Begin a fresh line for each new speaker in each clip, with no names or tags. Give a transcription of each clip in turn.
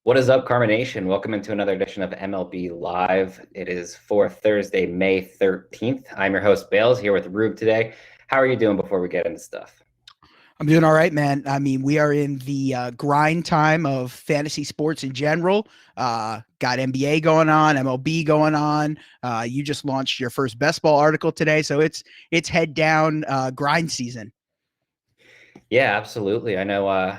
What is up, Carmination? Welcome into another edition of MLB Live. It is for Thursday, May 13th. I'm your host, Bales, here with Rueb today. How are you doing before we get into stuff?
I'm doing all right, man. I mean, we are in the grind time of fantasy sports in general. Got NBA going on, MLB going on. You just launched your first best ball article today, so it's head down grind season.
Yeah, absolutely. I know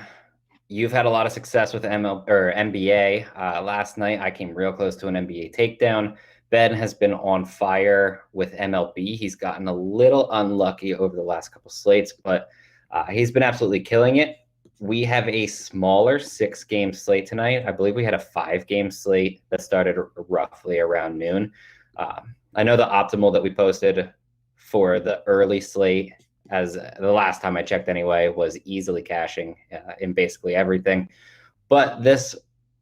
you've had a lot of success with NBA. Last night, I came real close to an NBA takedown. Ben has been on fire with MLB. He's gotten a little unlucky over the last couple slates, but he's been absolutely killing it. We have a smaller 6-game slate tonight. I believe we had a 5-game slate that started roughly around noon. I know the optimal that we posted for the early slate, as the last time I checked anyway, was easily cashing in basically everything. But this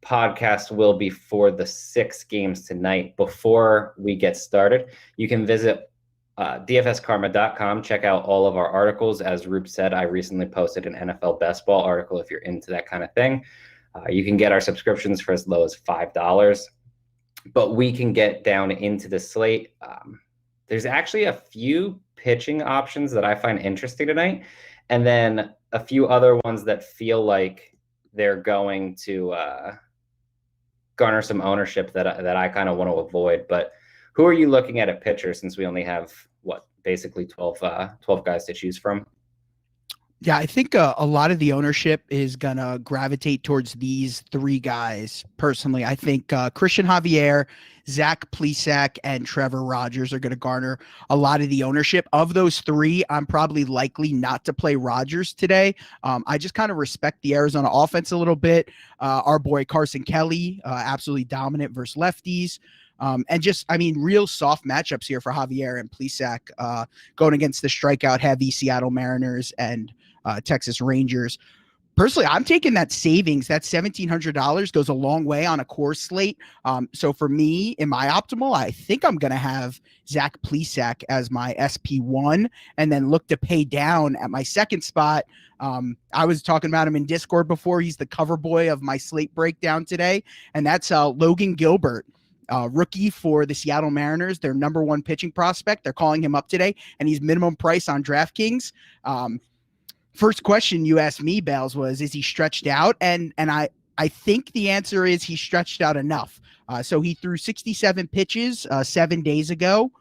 podcast will be for the 6 games tonight. Before we get started, you can visit dfskarma.com. Check out all of our articles. As Rueb said, I recently posted an NFL best ball article if you're into that kind of thing. You can get our subscriptions for as low as $5. But we can get down into the slate. There's actually a few pitching options that I find interesting tonight, and then a few other ones that feel like they're going to garner some ownership that I kind of want to avoid. But who are you looking at pitcher, since we only have, basically 12 guys to choose from?
Yeah, I think a lot of the ownership is going to gravitate towards these 3 guys. Personally, I think Christian Javier, Zach Plesac, and Trevor Rogers are going to garner a lot of the ownership. Of those 3, I'm probably likely not to play Rogers today. I just kind of respect the Arizona offense a little bit. Our boy Carson Kelly, absolutely dominant versus lefties. And just, I mean, real soft matchups here for Javier and Plesac, going against the strikeout heavy Seattle Mariners and Texas Rangers. Personally, I'm taking that savings. That $1,700 goes a long way on a core slate. So for me, in my optimal, I think I'm going to have Zach Plesac as my SP1 and then look to pay down at my second spot. I was talking about him in Discord before. He's the cover boy of my slate breakdown today, and that's Logan Gilbert. Rookie for the Seattle Mariners, their number 1 pitching prospect. They're calling him up today, and he's minimum price on DraftKings. First question you asked me, Bales, was, is he stretched out? And I think the answer is he's stretched out enough. So he threw 67 pitches 7 days ago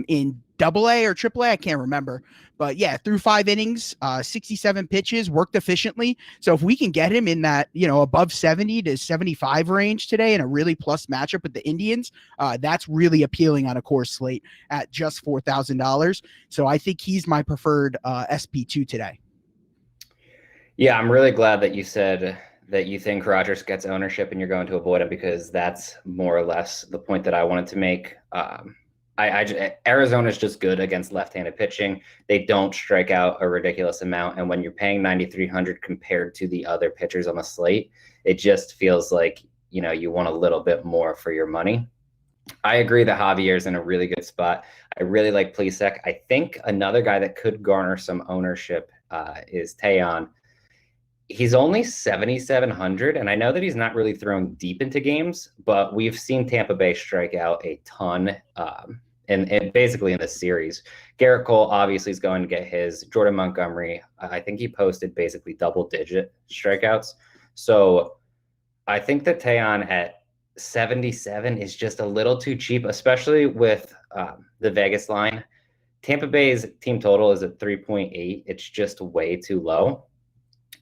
in AA or AAA. I can't remember. But yeah, through 5 innings, 67 pitches, worked efficiently. So if we can get him in that, above 70 to 75 range today in a really plus matchup with the Indians, that's really appealing on a core slate at just $4,000. So I think he's my preferred SP2 today.
Yeah, I'm really glad that you said that you think Rogers gets ownership and you're going to avoid him, because that's more or less the point that I wanted to make. Arizona's just good against left-handed pitching. They don't strike out a ridiculous amount, and when you're paying $9,300 compared to the other pitchers on the slate, it just feels like you want a little bit more for your money. I agree that Javier's in a really good spot. I really like Plesac. I think another guy that could garner some ownership is Taillon. He's only 7,700, and I know that he's not really thrown deep into games, but we've seen Tampa Bay strike out a ton, and basically in this series. Garrett Cole obviously is going to get his. Jordan Montgomery, I think he posted basically double-digit strikeouts. So I think that Taillon at 77 is just a little too cheap, especially with the Vegas line. Tampa Bay's team total is at 3.8. It's just way too low.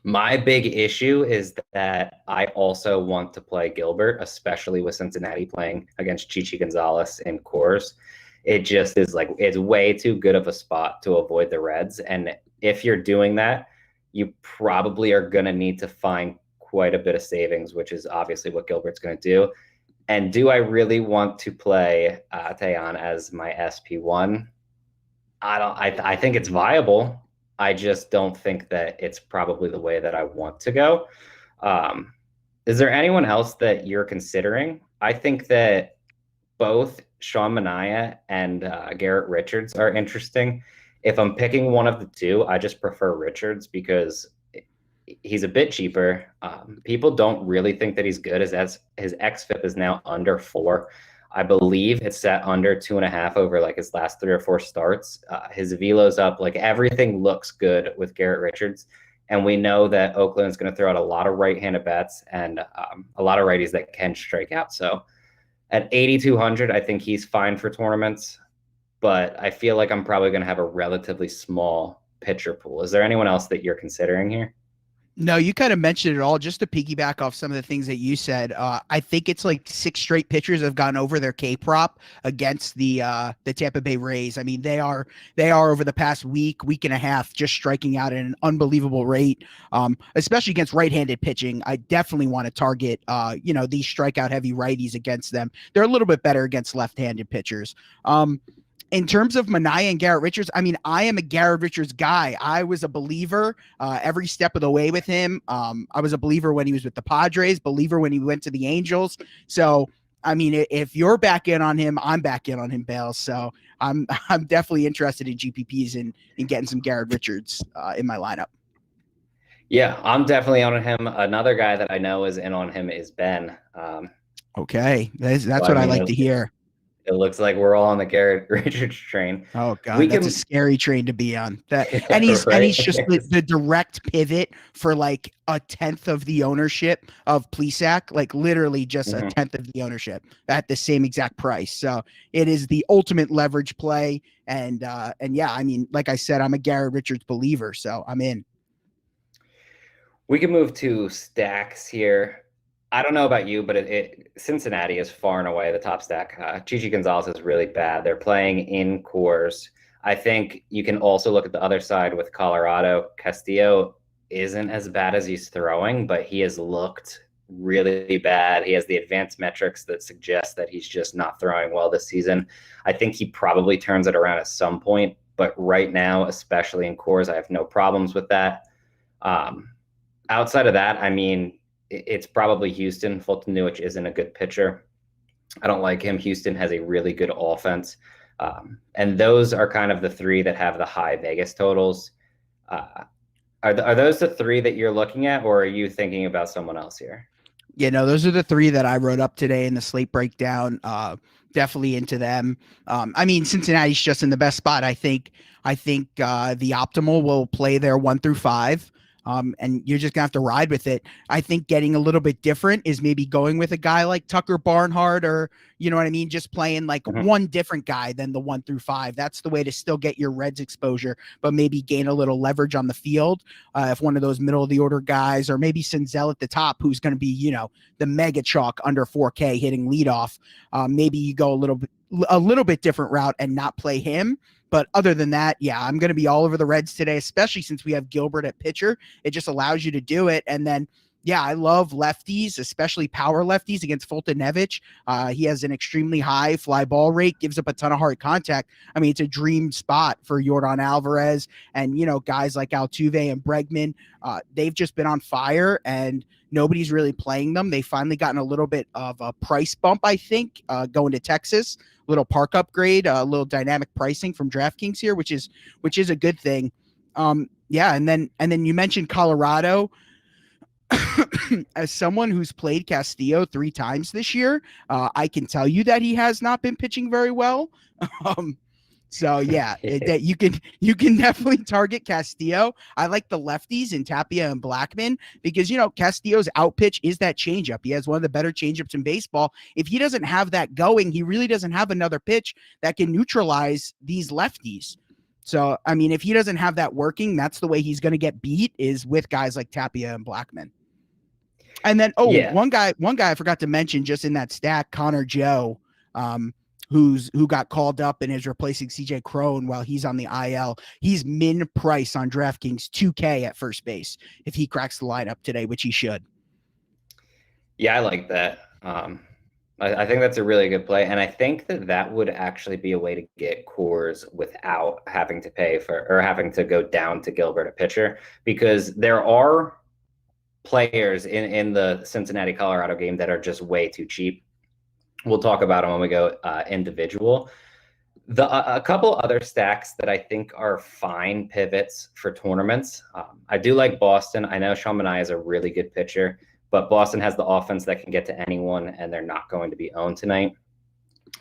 My big issue is that I also want to play Gilbert, especially with Cincinnati playing against Chichi Gonzalez in Coors. It just is it's way too good of a spot to avoid the Reds. And if you're doing that, you probably are going to need to find quite a bit of savings, which is obviously what Gilbert's going to do. And do I really want to play Taillon as my SP1? I think it's viable. I just don't think that it's probably the way that I want to go. Is there anyone else that you're considering? I think that both Sean Manaea and Garrett Richards are interesting. If I'm picking one of the two, I just prefer Richards because he's a bit cheaper. People don't really think that he's good, as his xFIP is now under 4. I believe it's set under 2.5 over like his last 3 or 4 starts. His velo's up. Like everything looks good with Garrett Richards. And we know that Oakland's going to throw out a lot of right-handed bats and a lot of righties that can strike out. So at 8,200, I think he's fine for tournaments. But I feel like I'm probably going to have a relatively small pitcher pool. Is there anyone else that you're considering here?
No, you kind of mentioned it all. Just to piggyback off some of the things that you said, I think it's like 6 straight pitchers have gone over their K prop against the Tampa Bay Rays. I mean, they are over the past week and a half just striking out at an unbelievable rate, especially against right-handed pitching. I definitely want to target these strikeout heavy righties against them. They're a little bit better against left-handed pitchers. In terms of Manaea and Garrett Richards, I mean, I am a Garrett Richards guy. I was a believer every step of the way with him. I was a believer when he was with the Padres, believer when he went to the Angels. So, I mean, if you're back in on him, I'm back in on him, Bales. So I'm definitely interested in GPPs and in getting some Garrett Richards in my lineup.
Yeah, I'm definitely on him. Another guy that I know is in on him is Ben.
Okay, that's what I like to hear.
It looks like we're all on the Garrett Richards train.
Oh God, that's a scary train to be on. And he's just the direct pivot for like 1/10 of the ownership of Plesac, like literally just 1/10 of the ownership at the same exact price. So it is the ultimate leverage play. And yeah, I mean, like I said, I'm a Garrett Richards believer, so I'm in.
We can move to stacks here. I don't know about you, but Cincinnati is far and away the top stack. Chichi Gonzalez is really bad. They're playing in Coors. I think you can also look at the other side with Colorado. Castillo isn't as bad as he's throwing, but he has looked really bad. He has the advanced metrics that suggest that he's just not throwing well this season. I think he probably turns it around at some point, but right now, especially in Coors, I have no problems with that. Outside of that, I mean, it's probably Houston. Fulton Newich isn't a good pitcher. I don't like him. Houston has a really good offense. And those are kind of the 3 that have the high Vegas totals. Are those the 3 that you're looking at, or are you thinking about someone else here?
Yeah, no, those are the 3 that I wrote up today in the slate breakdown. Definitely into them. I mean, Cincinnati's just in the best spot. I think the optimal will play their 1 through 5. And you're just gonna have to ride with it. I think getting a little bit different is maybe going with a guy like Tucker Barnhart, or you know what I mean, just playing like one different guy than the 1 through 5. That's the way to still get your Reds exposure, but maybe gain a little leverage on the field. If one of those middle of the order guys, or maybe Senzel at the top, who's going to be the mega chalk under 4K hitting leadoff, maybe you go a little bit different route and not play him. But other than that, yeah, I'm going to be all over the Reds today, especially since we have Gilbert at pitcher. It just allows you to do it. And then, yeah, I love lefties, especially power lefties against Fulton Newich. He has an extremely high fly ball rate, gives up a ton of hard contact. I mean, it's a dream spot for Yordan Alvarez and, guys like Altuve and Bregman. They've just been on fire and nobody's really playing them. They finally gotten a little bit of a price bump, I think, going to Texas. Little park upgrade, a little dynamic pricing from DraftKings here, which is a good thing. Yeah, and then you mentioned Colorado. As someone who's played Castillo 3 times this year, I can tell you that he has not been pitching very well. So yeah, that you can definitely target Castillo. I like the lefties in Tapia and Blackman because Castillo's out pitch is that changeup. He has one of the better changeups in baseball. If he doesn't have that going, he really doesn't have another pitch that can neutralize these lefties. So I mean, if he doesn't have that working, that's the way he's going to get beat, is with guys like Tapia and Blackman. And then one guy I forgot to mention just in that stack, Connor Joe. Who got called up and is replacing CJ Crone while he's on the IL. He's min price on DraftKings, 2K at first base if he cracks the lineup today, which he should.
Yeah, I like that. I think that's a really good play, and I think that would actually be a way to get Coors without having to pay for or having to go down to Gilbert a pitcher, because there are players in the Cincinnati Colorado game that are just way too cheap. We'll talk about them when we go individual. A couple other stacks that I think are fine pivots for tournaments. I do like Boston. I know Sean Manaea is a really good pitcher, but Boston has the offense that can get to anyone, and they're not going to be owned tonight.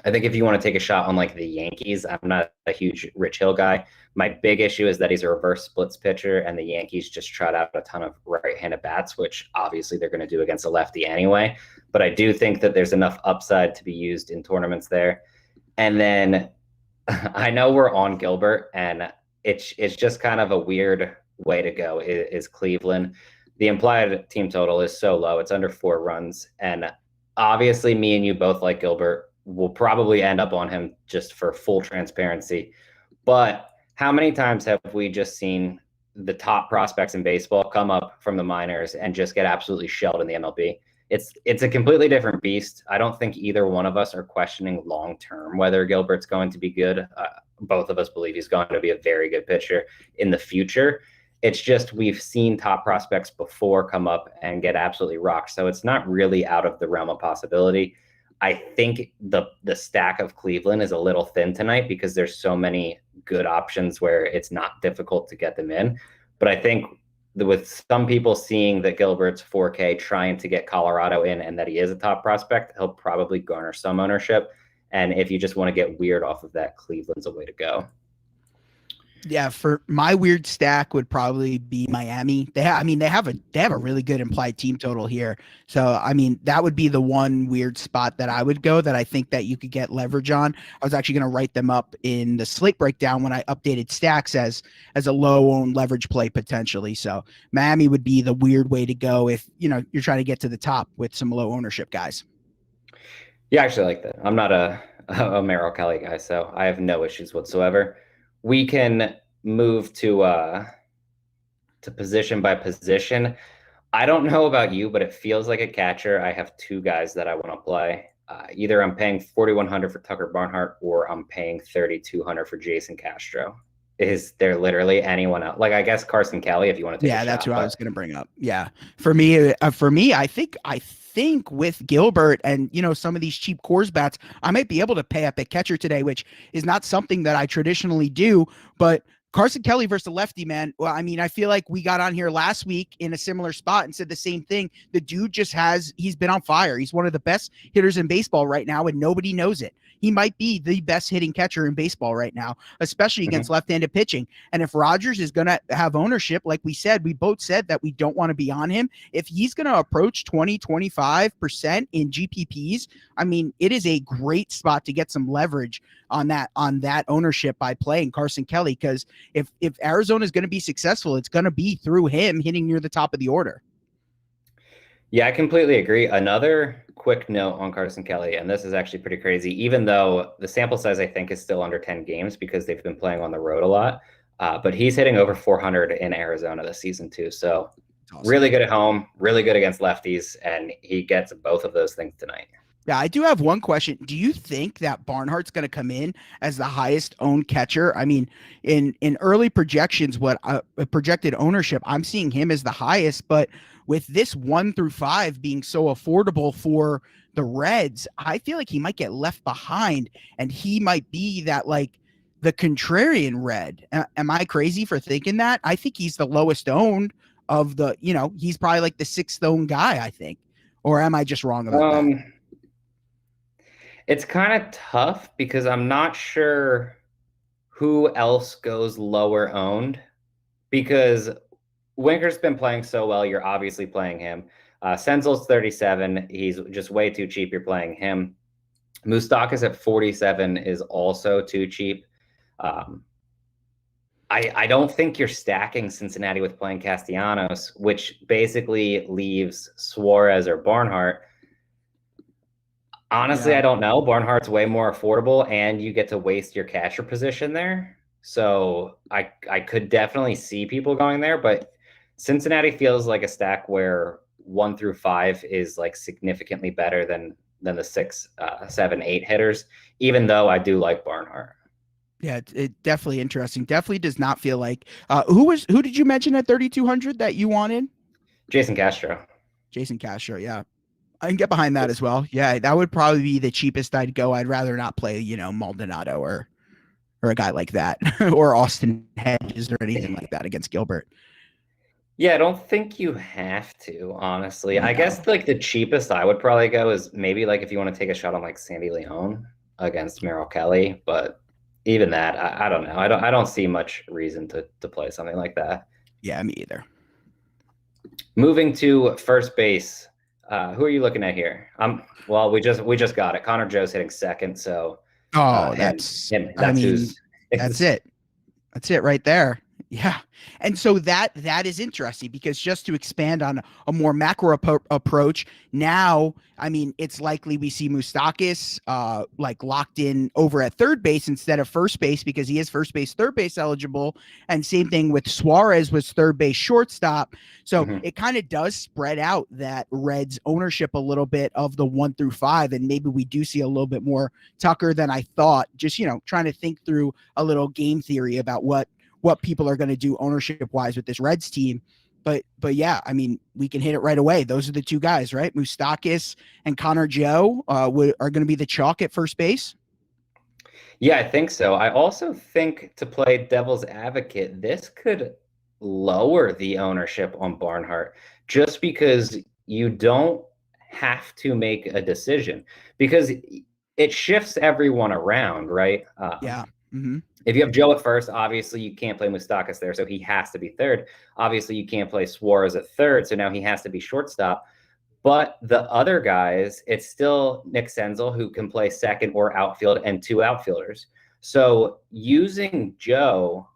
I think if you want to take a shot on like the Yankees, I'm not a huge Rich Hill guy. My big issue is that he's a reverse splits pitcher, and the Yankees just trot out a ton of right-handed bats, which obviously they're going to do against a lefty anyway. But I do think that there's enough upside to be used in tournaments there. And then I know we're on Gilbert, and it's just kind of a weird way to go is Cleveland. The implied team total is so low. It's under 4 runs. And obviously me and you both like Gilbert. We'll probably end up on him just for full transparency. But how many times have we just seen the top prospects in baseball come up from the minors and just get absolutely shelled in the MLB? It's a completely different beast. I don't think either one of us are questioning long-term whether Gilbert's going to be good. Both of us believe he's going to be a very good pitcher in the future. It's just we've seen top prospects before come up and get absolutely rocked. So it's not really out of the realm of possibility. I think the stack of Cleveland is a little thin tonight because there's so many good options where it's not difficult to get them in. But I think with some people seeing that Gilbert's 4K trying to get Colorado in and that he is a top prospect, he'll probably garner some ownership. And if you just want to get weird off of that, Cleveland's a way to go.
Yeah, for my weird stack would probably be Miami. They have a really good implied team total here. So that would be the one weird spot that I would go that I think that you could get leverage on. I was actually going to write them up in the slate breakdown when I updated stacks as a low owned leverage play potentially. So Miami would be the weird way to go if you're trying to get to the top with some low ownership guys.
Yeah, I actually like that. I'm not a Merrill Kelly guy, so I have no issues whatsoever. We can move to position by position. I don't know about you, but it feels like a catcher. I have 2 guys that I want to play. Either I'm paying $4,100 for Tucker Barnhart or I'm paying $3,200 for Jason Castro. Is there literally anyone else? Like, I guess Carson Kelly, if you want to take a shot.
Yeah, that's who I was going to bring up. Yeah. For me, I think with Gilbert and, some of these cheap Coors bats, I might be able to pay up at catcher today, which is not something that I traditionally do, but Carson Kelly versus the lefty, man. Well, I feel like we got on here last week in a similar spot and said the same thing. The dude he's been on fire. He's one of the best hitters in baseball right now, and nobody knows it. He might be the best hitting catcher in baseball right now, especially against left-handed pitching. And if Rogers is going to have ownership, like we both said that we don't want to be on him. If he's going to approach 20-25% in GPPs, it is a great spot to get some leverage on that ownership by playing Carson Kelly. Because if Arizona is going to be successful, it's going to be through him hitting near the top of the order.
Yeah, I completely agree. Another quick note on Carson Kelly, and this is actually pretty crazy, even though the sample size I think is still under 10 games because they've been playing on the road a lot. But he's hitting over 400 in Arizona this season too. So awesome. Really good at home, really good against lefties, and he gets both of those things tonight.
Yeah, I do have one question. Do you think that Barnhart's going to come in as the highest owned catcher? In early projections, what projected ownership, I'm seeing him as the highest, but with this 1 through 5 being so affordable for the Reds, I feel like he might get left behind, and he might be that like the contrarian Red. Am I crazy for thinking that? I think he's the lowest owned of the, he's probably like the 6th owned guy, I think. Or am I just wrong about that?
It's kind of tough because I'm not sure who else goes lower owned, because Winker's been playing so well. You're obviously playing him. Senzel's 37. He's just way too cheap. You're playing him. Moustakas at 47 is also too cheap. I don't think you're stacking Cincinnati with playing Castellanos, which basically leaves Suarez or Barnhart. Honestly, yeah. I don't know. Barnhart's way more affordable, and you get to waste your catcher position there. So I could definitely see people going there, but Cincinnati feels like a stack where 1 through 5 is like significantly better than the 6, 7, 8 hitters, even though I do like Barnhart.
Yeah, it definitely interesting. Definitely does not feel like who did you mention at 3,200 that you wanted?
Jason Castro.
Jason Castro, yeah. I can get behind that as well. Yeah, that would probably be the cheapest I'd go. I'd rather not play, Maldonado or or a guy like that, or Austin Hedges or anything like that against Gilbert.
Yeah, I don't think you have to, honestly. I
No.
guess like the cheapest I would probably go is maybe like if you want to take a shot on like Sandy Leone against Merrill Kelly, but even that, I don't know. I don't see much reason to play something like that.
Yeah, me either.
Moving to first base, who are you looking at here? Well, we just got it. Connor Joe's hitting second, so
Oh,
him
that's,
him
I
that's
mean,
who's
that's it. That's it right there. Yeah. And so that is interesting because just to expand on a more macro approach, now, I mean, it's likely we see Moustakas like locked in over at third base instead of first base because he is first base, third base eligible. And same thing with Suarez was third base shortstop. So it kind of does spread out that Reds ownership a little bit of the 1 through 5. And maybe we do see a little bit more Tucker than I thought, just, trying to think through a little game theory about what people are going to do ownership wise with this Reds team. But yeah, I mean, we can hit it right away. Those are the two guys, right? Moustakas and Connor Joe are going to be the chalk at first base.
Yeah, I think so. I also think to play devil's advocate, this could lower the ownership on Barnhart just because you don't have to make a decision because it shifts everyone around, right?
Yeah. Mm-hmm.
If you have Joe at first, obviously you can't play Moustakas there, so he has to be third. Obviously, you can't play Suarez at third, so now he has to be shortstop. But the other guys, it's still Nick Senzel who can play second or outfield and two outfielders. So using Joe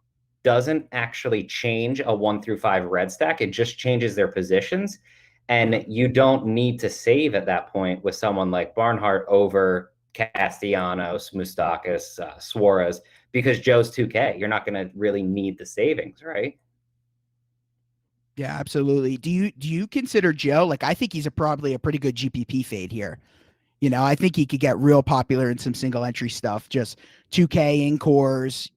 doesn't actually change a 1 through 5 red stack. It just changes their positions. And you don't need to save at that point with someone like Barnhart over Castellanos, Moustakas, Suarez, because Joe's 2K. You're not going to really need the savings, right?
Yeah, absolutely. Do you consider Joe, like, I think he's probably a pretty good GPP fade here. I think he could get real popular in some single entry stuff, just 2K in cores,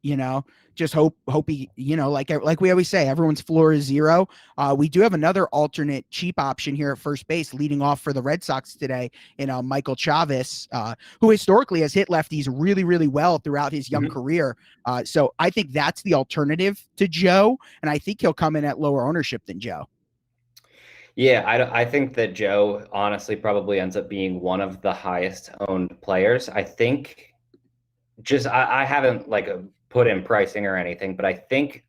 just hope he, like we always say, everyone's floor is 0. We do have another alternate cheap option here at first base leading off for the Red Sox today in Michael Chavez, who historically has hit lefties really, really well throughout his young career. So I think that's the alternative to Joe. And I think he'll come in at lower ownership than Joe.
Yeah, I think that Joe honestly probably ends up being one of the highest owned players. I think I haven't like put in pricing or anything, but I think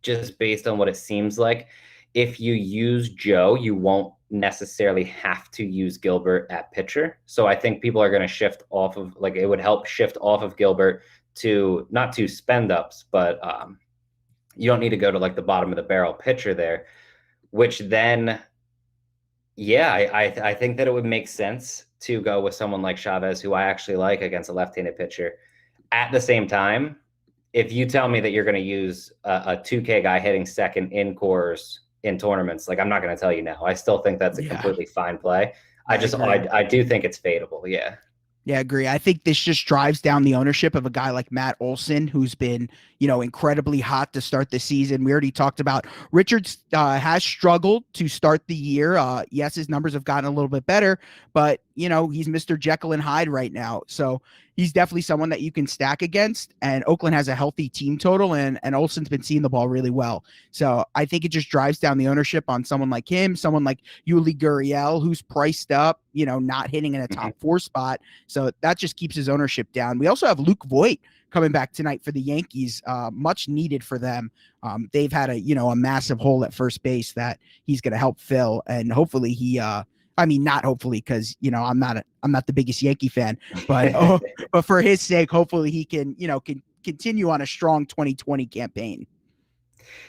just based on what it seems like, if you use Joe, you won't necessarily have to use Gilbert at pitcher. So I think people are going to shift off of, like, it would help shift off of Gilbert to not to spend ups, but you don't need to go to like the bottom of the barrel pitcher there. Which then, yeah, I think that it would make sense to go with someone like Chavez, who I actually like against a left-handed pitcher. At the same time, if you tell me that you're going to use a 2K guy hitting second in cores in tournaments, like, I'm not going to tell you no. I still think that's a completely fine play. I do think it's fadeable. Yeah.
Yeah, I agree. I think this just drives down the ownership of a guy like Matt Olson, who's been, incredibly hot to start the season. We already talked about Richards has struggled to start the year. Yes, his numbers have gotten a little bit better, but, he's Mr. Jekyll and Hyde right now. So he's definitely someone that you can stack against. And Oakland has a healthy team total, and Olson's been seeing the ball really well. So I think it just drives down the ownership on someone like him, someone like Yuli Gurriel, who's priced up, not hitting in a top 4 spot. So that just keeps his ownership down. We also have Luke Voight coming back tonight for the Yankees, much needed for them. They've had a massive hole at first base that he's going to help fill, and hopefully he not hopefully, because I'm not the biggest Yankee fan, but but for his sake, hopefully he can continue on a strong 2020 campaign.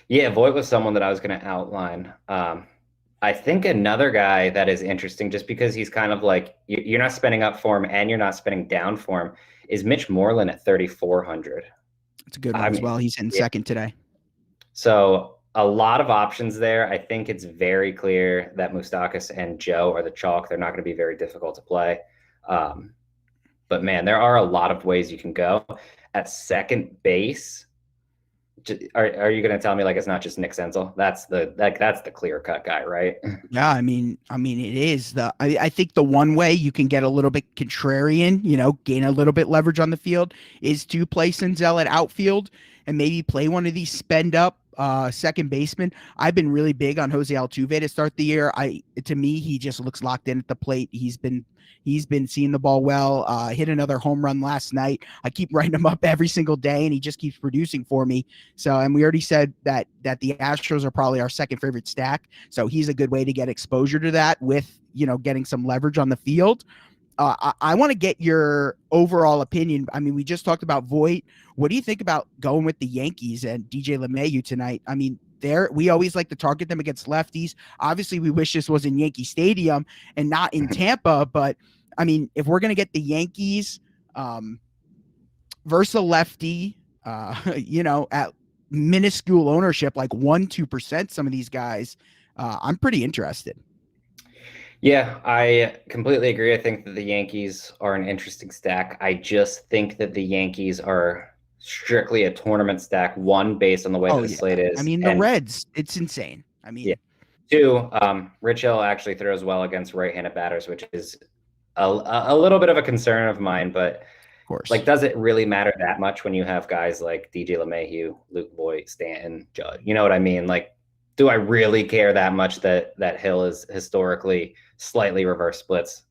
Yeah, Voight was someone that I was going to outline. I think another guy that is interesting, just because he's kind of like, you're not spending up for him and you're not spending down for him, is Mitch Moreland at 3,400.
It's a good one as well. He's in second today.
So a lot of options there. I think it's very clear that Moustakas and Joe are the chalk. They're not going to be very difficult to play. But man, there are a lot of ways you can go. At second base, Are you going to tell me like it's not just Nick Senzel? That's the clear cut guy, right?
Yeah, I mean, it is I think the one way you can get a little bit contrarian, gain a little bit leverage on the field is to play Senzel at outfield and maybe play one of these spend up second baseman. I've been really big on Jose Altuve to start the year. To me, he just looks locked in at the plate. He's been seeing the ball well. Hit another home run last night. I keep writing him up every single day, and he just keeps producing for me. So, and we already said that the Astros are probably our second favorite stack. So he's a good way to get exposure to that with getting some leverage on the field. I want to get your overall opinion. I mean, we just talked about Voight. What do you think about going with the Yankees and DJ LeMahieu tonight? I mean, we always like to target them against lefties. Obviously, we wish this was in Yankee Stadium and not in Tampa. But I mean, if we're gonna get the Yankees versus a lefty, at minuscule ownership, like 1-2%, some of these guys, I'm pretty interested.
Yeah, I completely agree. I think that the Yankees are an interesting stack. I just think that the Yankees are strictly a tournament stack, one, based on the way the slate is.
I mean, the Reds, it's insane. I mean,
yeah. Two, Rich Hill actually throws well against right-handed batters, which is a little bit of a concern of mine, but
of course,
like, does it really matter that much when you have guys like DJ LeMahieu, Luke Voight, Stanton, Judge? You know what I mean? Like, do I really care that much that Hill is historically slightly reverse splits?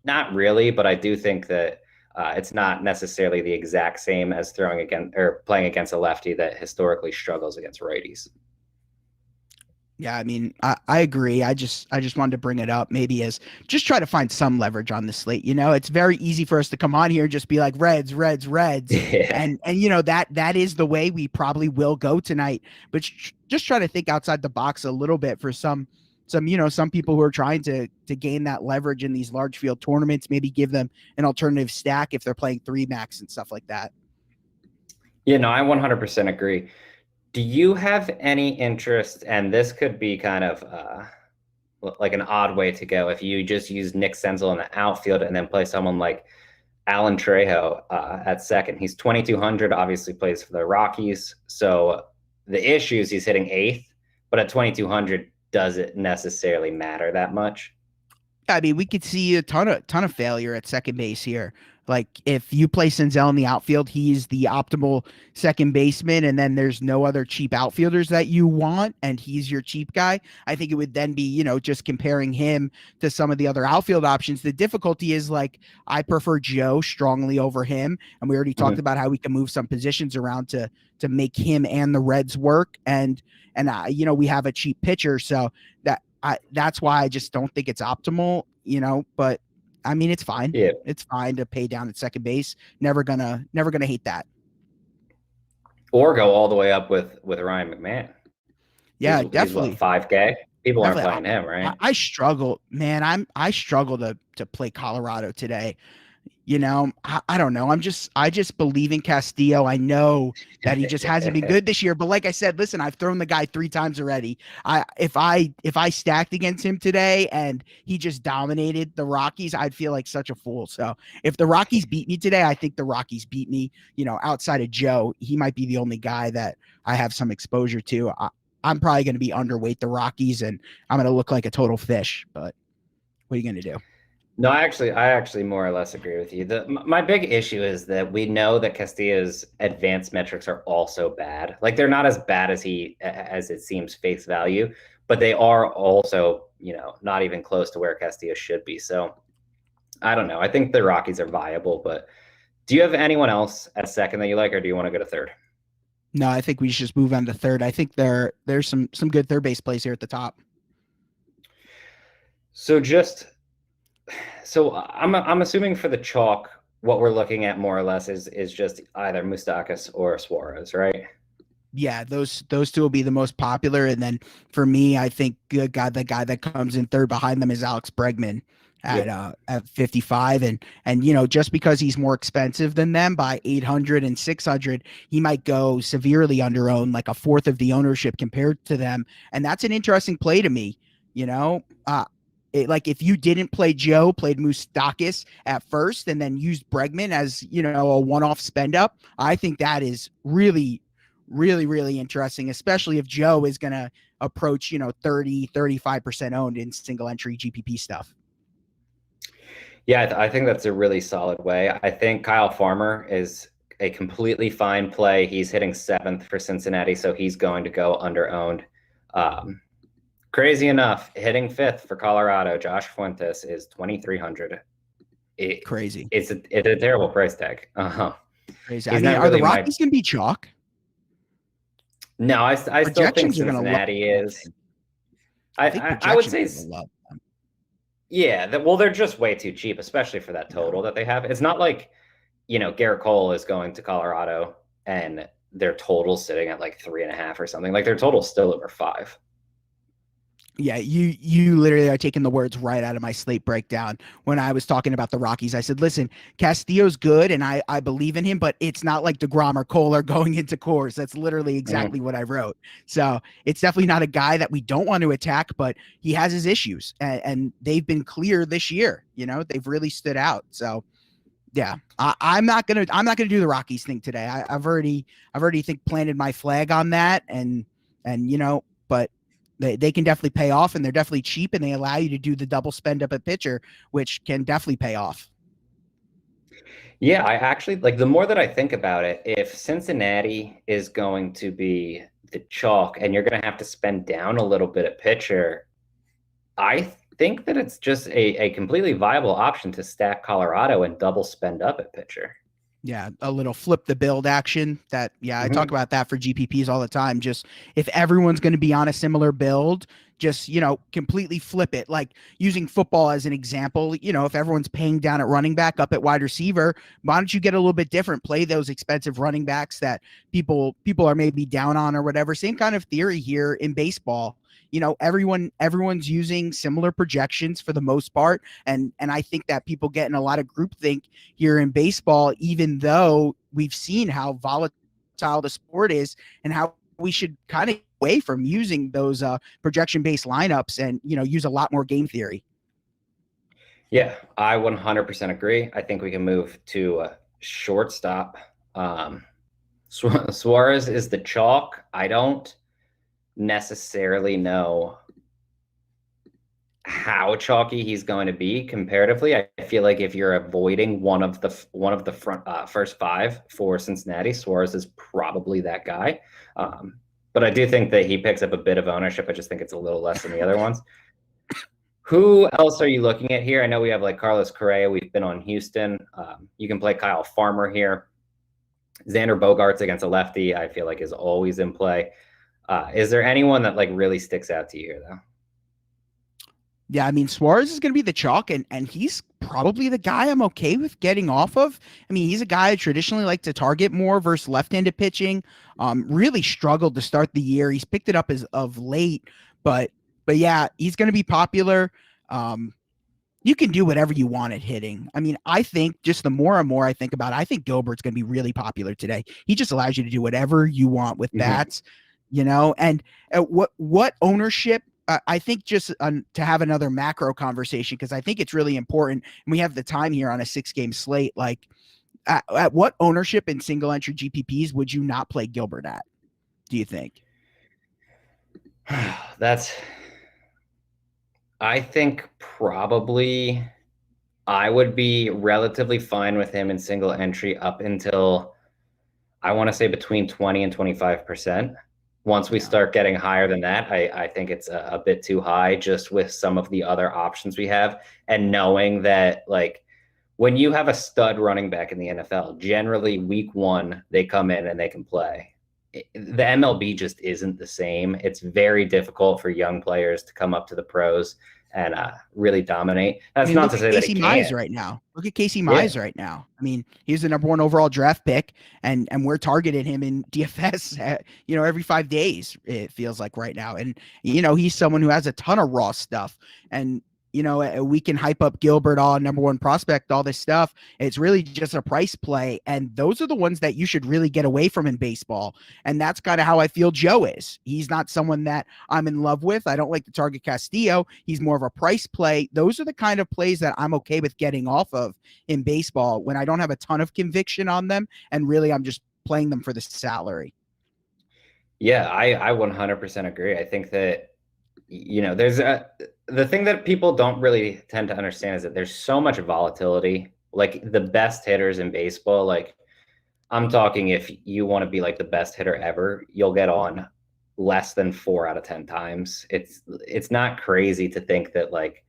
Not really, but I do think that it's not necessarily the exact same as throwing against or playing against a lefty that historically struggles against righties.
Yeah, I mean, I agree. I just wanted to bring it up, maybe as just try to find some leverage on the slate. It's very easy for us to come on here and just be like Reds, yeah. and that is the way we probably will go tonight. But just try to think outside the box a little bit for some people who are trying to gain that leverage in these large field tournaments. Maybe give them an alternative stack if they're playing 3-max and stuff like that.
Yeah, no, I 100% agree. Do you have any interest, and this could be kind of like an odd way to go, if you just use Nick Senzel in the outfield and then play someone like Alan Trejo at second? He's 2,200, obviously plays for the Rockies. So the issue is he's hitting 8th, but at 2,200, does it necessarily matter that much?
I mean, we could see a ton of failure at second base here. Like, if you play Senzel in the outfield, he's the optimal second baseman, and then there's no other cheap outfielders that you want, and he's your cheap guy. I think it would then be, just comparing him to some of the other outfield options. The difficulty is, like, I prefer Joe strongly over him, and we already talked about how we can move some positions around to make him and the Reds work, and we have a cheap pitcher, so that's why I just don't think it's optimal, but I mean, it's fine.
Yeah.
It's fine to pay down at second base. Never gonna hate that.
Or go all the way up with Ryan McMahon.
Yeah, definitely.
He's what, 5K? People aren't playing him, right?
I struggle, man. I struggle to play Colorado today. I don't know. I just believe in Castillo. I know that he just hasn't been good this year. But like I said, listen, I've thrown the guy 3 times already. If I stacked against him today and he just dominated the Rockies, I'd feel like such a fool. So if the Rockies beat me today, I think the Rockies beat me. Outside of Joe, he might be the only guy that I have some exposure to. I'm probably going to be underweight the Rockies, and I'm going to look like a total fish. But what are you going to do?
No, I actually more or less agree with you. My big issue is that we know that Castillo's advanced metrics are also bad. Like, they're not as bad as it seems face value, but they are also, not even close to where Castillo should be. So I don't know. I think the Rockies are viable, but do you have anyone else at second that you like, or do you want to go to third?
No, I think we should just move on to third. I think there's some good third base plays here at the top.
So I'm assuming for the chalk, what we're looking at more or less is just either Moustakas or Suarez, right?
Yeah, those two will be the most popular, and then for me, I think the guy that comes in third behind them is Alex Bregman at 55, and just because he's more expensive than them by 800 and 600, he might go severely under owned, like a fourth of the ownership compared to them, and that's an interesting play to me. Like, if you didn't play Joe, played Moustakas at first, and then used Bregman as a one-off spend up, I think that is really, really, really interesting, especially if Joe is going to approach, 30, 35% owned in single entry GPP stuff.
Yeah, I think that's a really solid way. I think Kyle Farmer is a completely fine play. He's hitting 7th for Cincinnati, so he's going to go under owned. Crazy enough, hitting 5th for Colorado, Josh Fuentes is 2,300.
Crazy.
It's a terrible price tag.
Crazy. I mean, are the Rockies going to be chalk?
No, I still think Cincinnati is. I would say. Yeah, they're just way too cheap, especially for that total that they have. It's not like, Garrett Cole is going to Colorado and their total's sitting at like 3.5 or something. Like their total's still over 5.
Yeah, you literally are taking the words right out of my slate breakdown when I was talking about the Rockies. I said, listen, Castillo's good and I believe in him, but it's not like DeGrom or Cole are going into Coors. That's literally exactly what I wrote. So it's definitely not a guy that we don't want to attack, but he has his issues and they've been clear this year. They've really stood out. So yeah, I'm not gonna do the Rockies thing today. I've already planted my flag on that and but they can definitely pay off and they're definitely cheap and they allow you to do the double spend up at pitcher, which can definitely pay off.
Yeah, I actually the more that I think about it, if Cincinnati is going to be the chalk and you're going to have to spend down a little bit at pitcher, I think that it's just a completely viable option to stack Colorado and double spend up at pitcher.
Yeah, a little flip the build action that, I talk about that for GPPs all the time. Just if everyone's going to be on a similar build, just, completely flip it. Like using football as an example, if everyone's paying down at running back, up at wide receiver, why don't you get a little bit different? Play those expensive running backs that people are maybe down on or whatever. Same kind of theory here in baseball. Everyone's using similar projections for the most part. And I think that people get in a lot of groupthink here in baseball, even though we've seen how volatile the sport is and how we should kind of away from using those projection-based lineups and, use a lot more game theory.
Yeah, I 100% agree. I think we can move to shortstop. Suarez is the chalk. I don't necessarily know how chalky he's going to be comparatively. I feel like if you're avoiding one of the first 5 for Cincinnati, Suarez is probably that guy. But I do think that he picks up a bit of ownership. I just think it's a little less than the other ones. Who else are you looking at here? I know we have Carlos Correa. We've been on Houston. You can play Kyle Farmer here. Xander Bogaerts against a lefty, I feel like is always in play. Is there anyone that really sticks out to you here, though?
Yeah, I mean, Suarez is going to be the chalk, and he's probably the guy I'm okay with getting off of. I mean, he's a guy I traditionally like to target more versus left-handed pitching. Really struggled to start the year. He's picked it up as of late, but yeah, he's going to be popular. You can do whatever you want at hitting. I mean, I think just the more and more I think about it, I think Gilbert's going to be really popular today. He just allows you to do whatever you want with bats. And what ownership, I think just to have another macro conversation, because I think it's really important and we have the time here on a 6-game slate. At what ownership in single entry GPPs would you not play Gilbert at? Do you think?
I think probably I would be relatively fine with him in single entry up until I want to say between 20 and 25%. Once we start getting higher than that, I think it's a bit too high just with some of the other options we have. And knowing that, when you have a stud running back in the NFL, generally week 1, they come in and they can play. The MLB just isn't the same. It's very difficult for young players to come up to the pros and really dominate. That's not to say that Casey Mize
right now. Look at Casey Mize right now. I mean, he's the number 1 overall draft pick, and we're targeting him in DFS, every 5 days. It feels like right now, and he's someone who has a ton of raw stuff, and we can hype up Gilbert, number 1 prospect, all this stuff. It's really just a price play. And those are the ones that you should really get away from in baseball. And that's kind of how I feel Joe is. He's not someone that I'm in love with. I don't like to target Castillo. He's more of a price play. Those are the kind of plays that I'm okay with getting off of in baseball when I don't have a ton of conviction on them. And really, I'm just playing them for the salary.
Yeah, I 100% agree. I think that, there's the thing that people don't really tend to understand is that there's so much volatility. Like the best hitters in baseball, like I'm talking if you want to be like the best hitter ever, you'll get on less than 4 out of 10 times. It's not crazy to think that like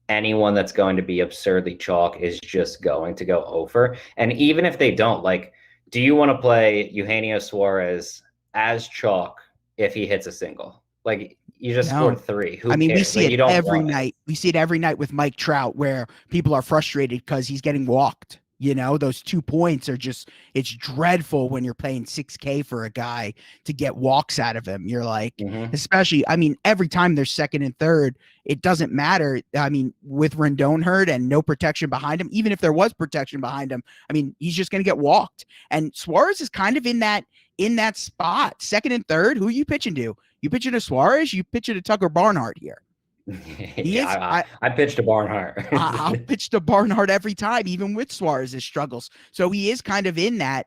anyone that's going to be absurdly chalk is just going to go over. And even if they don't, like, do you want to play Eugenio Suarez as chalk if he hits a single? Like, you just
No.
scored 3.
I
Who
mean, we
cares?
see
Like,
it
you don't
every
want it.
night. We see it every night with Mike Trout where people are frustrated because he's getting walked. Those 2 points are just, it's dreadful when you're paying 6K for a guy to get walks out of him. You're like,
Mm-hmm.
especially, I mean, every time they're second and third, it doesn't matter. I mean, with Rendon hurt and no protection behind him, even if there was protection behind him, I mean, he's just going to get walked. And Suarez is kind of in that spot, second and third. Who are you pitching to? You pitching to Suarez? You pitching to Tucker Barnhart here? He is.
Yeah, I pitched a Barnhart.
I'll pitch to Barnhart every time, even with Suarez's struggles. So he is kind of in that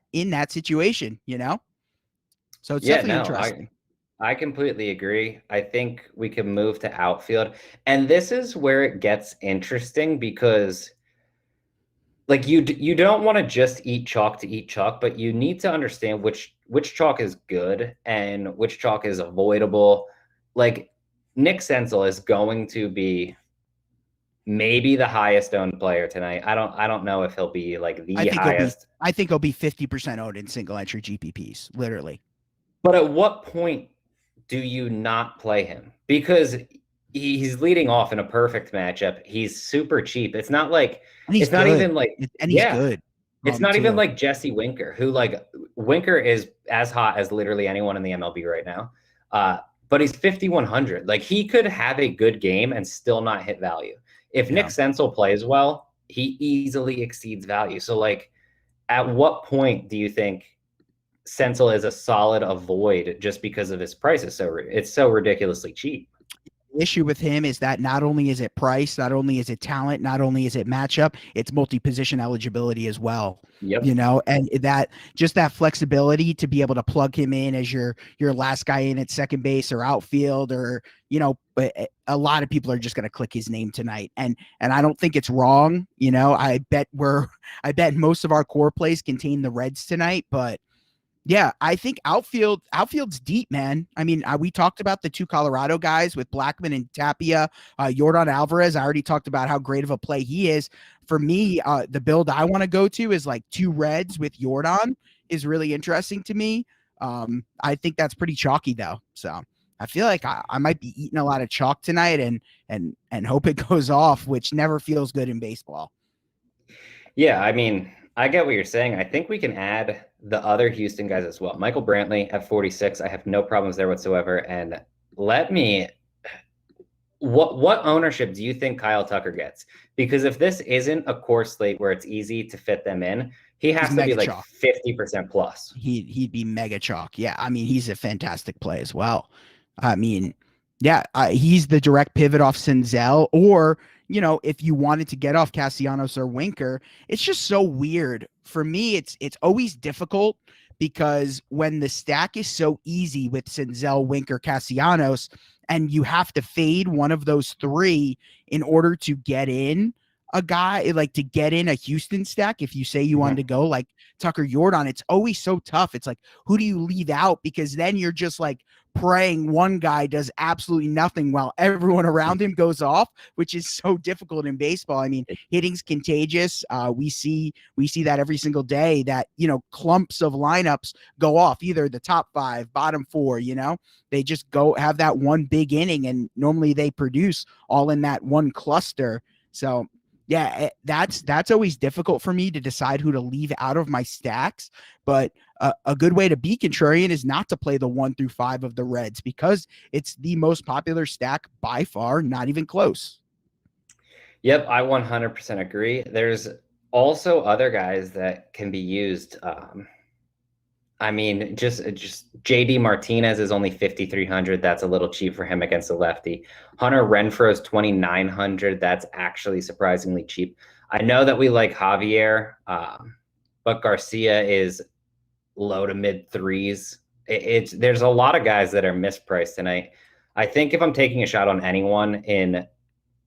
situation. So it's
Yeah,
definitely
no,
interesting.
I completely agree. I think we can move to outfield. And this is where it gets interesting because like you don't want to just eat chalk to eat chalk, but you need to understand which chalk is good and which chalk is avoidable. Like Nick Senzel is going to be maybe the highest owned player tonight. I don't know if he'll be like
I
the
think he'll be.
highest.
I think he'll be 50% owned in single entry GPPs. Literally.
But at what point do you not play him? Because he's leading off in a perfect matchup. He's super cheap. It's not like
And he's
it's not
good.
even like
And he's
yeah.
good.
It's not even
Too.
like Jesse Winker, who like Winker is as hot as literally anyone in the MLB right now. But he's 5,100. Like he could have a good game and still not hit value. If Nick
Yeah.
Senzel plays well, he easily exceeds value. So like, at what point do you think Senzel is a solid avoid just because of his price is it's so ridiculously cheap?
Issue with him is that not only is it price, not only is it talent, not only is it matchup, it's multi-position eligibility as well.
Yep.
And that just that flexibility to be able to plug him in as your last guy in at second base or outfield, or but a lot of people are just going to click his name tonight, and I don't think it's wrong. I bet most of our core plays contain the Reds tonight, but yeah, I think outfield's deep, man. I mean, we talked about the two Colorado guys with Blackman and Tapia, Yordan Alvarez. I already talked about how great of a play he is. For me, the build I want to go to is like two Reds with Yordan is really interesting to me. I think that's pretty chalky though. So I feel like I might be eating a lot of chalk tonight and hope it goes off, which never feels good in baseball.
Yeah, I mean, I get what you're saying. I think we can add the other Houston guys as well. Michael Brantley at 46. I have no problems there whatsoever. And let me what ownership do you think Kyle Tucker gets? Because if this isn't a core slate where it's easy to fit them in, he has to be like
Chalk.
50% plus.
He'd be mega chalk. Yeah, I mean, he's a fantastic play as well. I mean, yeah, he's the direct pivot off Senzel, or if you wanted to get off Castellanos or Winker, it's just so weird for me. It's always difficult because when the stack is so easy with Senzel, Winker, Castellanos, and you have to fade one of those three in order to get in a guy, like to get in a Houston stack. If you say you wanted to go like Tucker Yordan, it's always so tough. It's like, who do you leave out? Because then you're just like praying one guy does absolutely nothing while everyone around him goes off, which is so difficult in baseball. I mean, hitting's contagious. We see that every single day, that clumps of lineups go off, either the top 5, bottom 4. They just go have that one big inning, and normally they produce all in that one cluster. So yeah, that's always difficult for me to decide who to leave out of my stacks. But a good way to be contrarian is not to play the 1 through 5 of the Reds, because it's the most popular stack by far, not even close.
Yep, I 100% agree. There's also other guys that can be used. I mean, just JD Martinez is only 5,300. That's a little cheap for him against a lefty. Hunter Renfroe is 2,900. That's actually surprisingly cheap. I know that we like Javier, but Garcia is low to mid threes. There's a lot of guys that are mispriced tonight. I think if I'm taking a shot on anyone in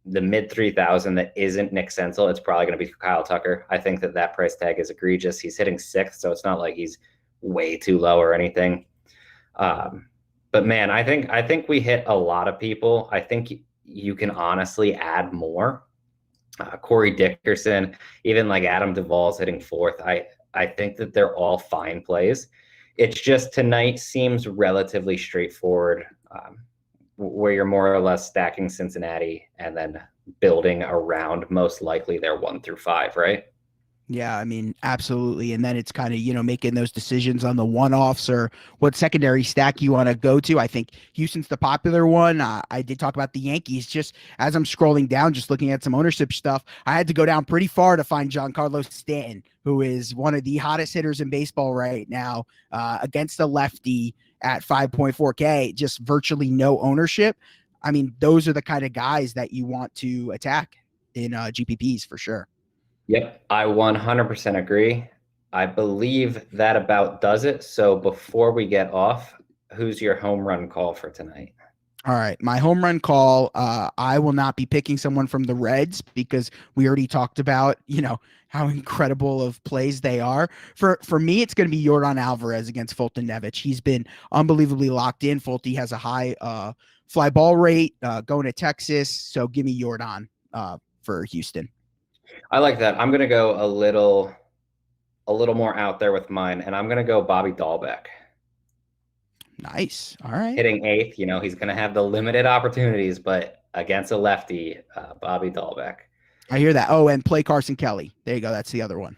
the mid 3,000 that isn't Nick Senzel, it's probably going to be Kyle Tucker. I think that price tag is egregious. He's hitting sixth, so it's not like he's way too low or anything. But man, I think we hit a lot of people. I think you can honestly add more. Corey Dickerson, even like Adam Duvall's hitting fourth. I think that they're all fine plays. It's just tonight seems relatively straightforward, where you're more or less stacking Cincinnati and then building around most likely their 1 through 5, right?
Yeah, I mean, absolutely. And then it's kind of, making those decisions on the one-offs or what secondary stack you want to go to. I think Houston's the popular one. I did talk about the Yankees. Just as I'm scrolling down, just looking at some ownership stuff, I had to go down pretty far to find Giancarlo Stanton, who is one of the hottest hitters in baseball right now, against a lefty at 5.4K, just virtually no ownership. I mean, those are the kind of guys that you want to attack in GPPs for sure.
Yep, I 100% agree. I believe that about does it. So before we get off, who's your home run call for tonight?
All right, my home run call. I will not be picking someone from the Reds because we already talked about, how incredible of plays they are. For me, it's going to be Yordan Alvarez against Fulton Nevich. He's been unbelievably locked in. Fulton has a high fly ball rate going to Texas, so give me Yordan for Houston.
I like that. I'm going to go a little more out there with mine, and I'm going to go Bobby Dahlbeck.
Nice. All right.
Hitting eighth, he's going to have the limited opportunities, but against a lefty, Bobby Dahlbeck.
I hear that. Oh, and play Carson Kelly. There you go. That's the other one.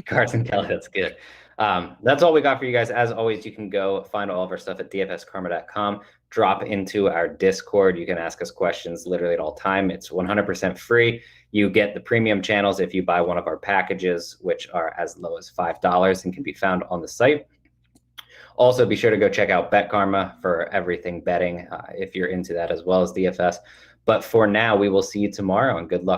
Carson Kelly, that's good. That's all we got for you guys. As always, you can go find all of our stuff at dfskarma.com. Drop into our Discord. You can ask us questions literally at all time. It's 100% free. You get the premium channels if you buy one of our packages, which are as low as $5 and can be found on the site. Also, be sure to go check out Bet Karma for everything betting if you're into that, as well as DFS. But for now, we will see you tomorrow, and good luck.